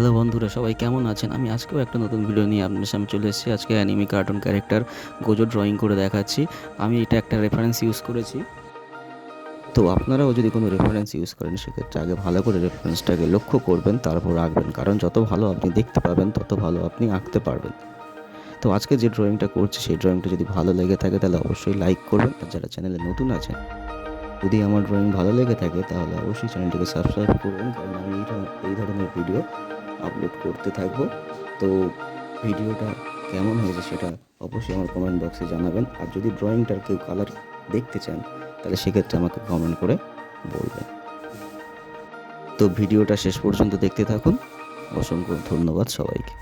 Hello বন্ধুরা, সবাই কেমন আছেন? আমি আজকেও একটা নতুন ভিডিও নিয়ে আপনার সামনে চলে এসেছি। আজকে anime cartoon character Gojo drawing করে দেখাচ্ছি। আমি এটা একটা রেফারেন্স ইউজ করেছি। তো আপনারাও যদি কোনো রেফারেন্স ইউজ করেন, সেক্ষেত্রে আগে ভালো করে রেফারেন্সটাকে লক্ষ্য করবেন, তারপর আঁকবেন। কারণ যত ভালো আপনি দেখতে পাবেন, তত ভালো আপনি আঁকতে পারবেন। তো আজকে যে ড্রয়িংটা করছি, সেই ড্রয়িংটা যদি ভালো লেগে থাকে তাহলে অবশ্যই লাইক করবেন। আর যারা চ্যানেলে নতুন আছেন, যদি আমার ড্রয়িং ভালো লেগে থাকে তাহলে অবশ্যই চ্যানেলটিকে সাবস্ক্রাইব করবেন, কারণ আমি এই ধরনের ভিডিও আপলোড করতে থাকবো। তো ভিডিওটা কেমন হয়েছে সেটা অবশ্যই আমার কমেন্ট বক্সে জানাবেন। আর যদি ড্রয়িংটার কেউ কালার দেখতে চান তাহলে সেক্ষেত্রে আমাকে কমেন্ট করে বলবেন। তো ভিডিওটা শেষ পর্যন্ত দেখতে থাকুন। অসংখ্য ধন্যবাদ সবাইকে।